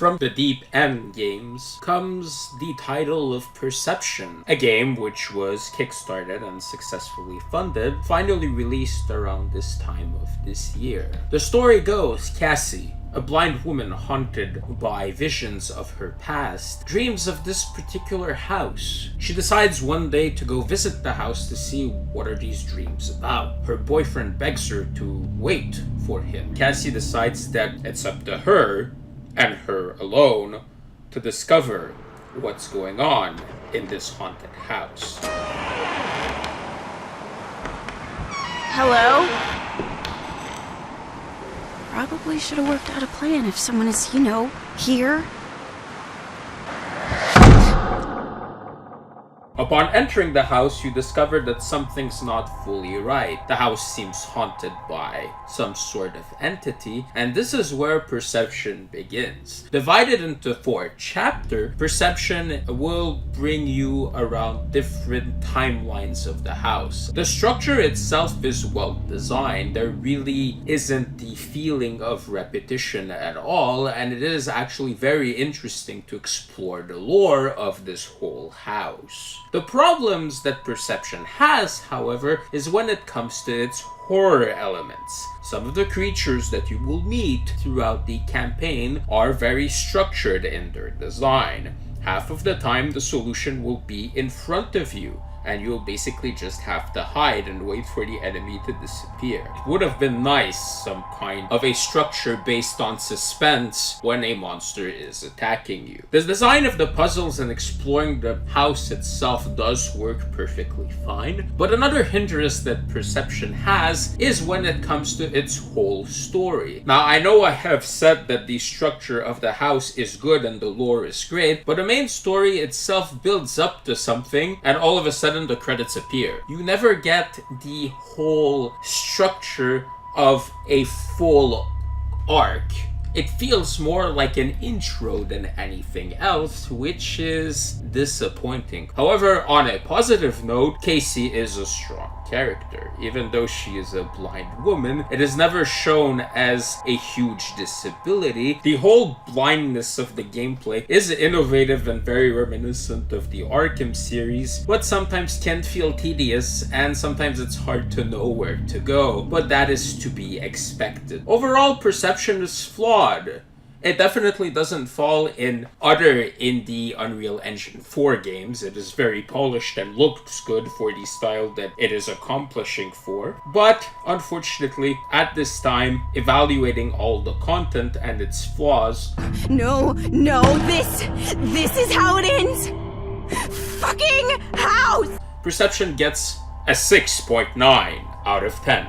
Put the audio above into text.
From the Deep End games comes the title of Perception, a game which was kickstarted and successfully funded, finally released around this time of this year. The story goes, Cassie, a blind woman haunted by visions of her past, dreams of this particular house. She decides one day to go visit the house to see what are these dreams about. Her boyfriend begs her to wait for him. Cassie decides that it's up to her, and her alone, to discover what's going on in this haunted house. Hello? Probably should have worked out a plan if someone is, here. Upon entering the house, you discover that something's not fully right. The house seems haunted by some sort of entity, and this is where Perception begins. Divided into 4 chapters, Perception will bring you around different timelines of the house. The structure itself is well designed. There really isn't the feeling of repetition at all, and it is actually very interesting to explore the lore of this whole house. The problems that Perception has, however, is when it comes to its horror elements. Some of the creatures that you will meet throughout the campaign are very structured in their design. Half of the time, the solution will be in front of you, and you'll basically just have to hide and wait for the enemy to disappear. It would have been nice, some kind of a structure based on suspense when a monster is attacking you. The design of the puzzles and exploring the house itself does work perfectly fine, but another hindrance that Perception has is when it comes to its whole story. Now, I know I have said that the structure of the house is good and the lore is great, but the main story itself builds up to something, and all of a sudden the credits appear. You never get the whole structure of a full arc. It feels more like an intro than anything else, which is disappointing. However, on a positive note, Casey is a strong character. Even though she is a blind woman, it is never shown as a huge disability. The whole blindness of the gameplay is innovative and very reminiscent of the Arkham series, but sometimes can feel tedious and sometimes it's hard to know where to go, but that is to be expected. Overall, Perception is flawed. It definitely doesn't fall in other indie Unreal Engine 4 games. It is very polished and looks good for the style that it is accomplishing for. But, unfortunately, at this time, evaluating all the content and its flaws... No, this is how it ends! Fucking house! Perception gets a 6.9 out of 10.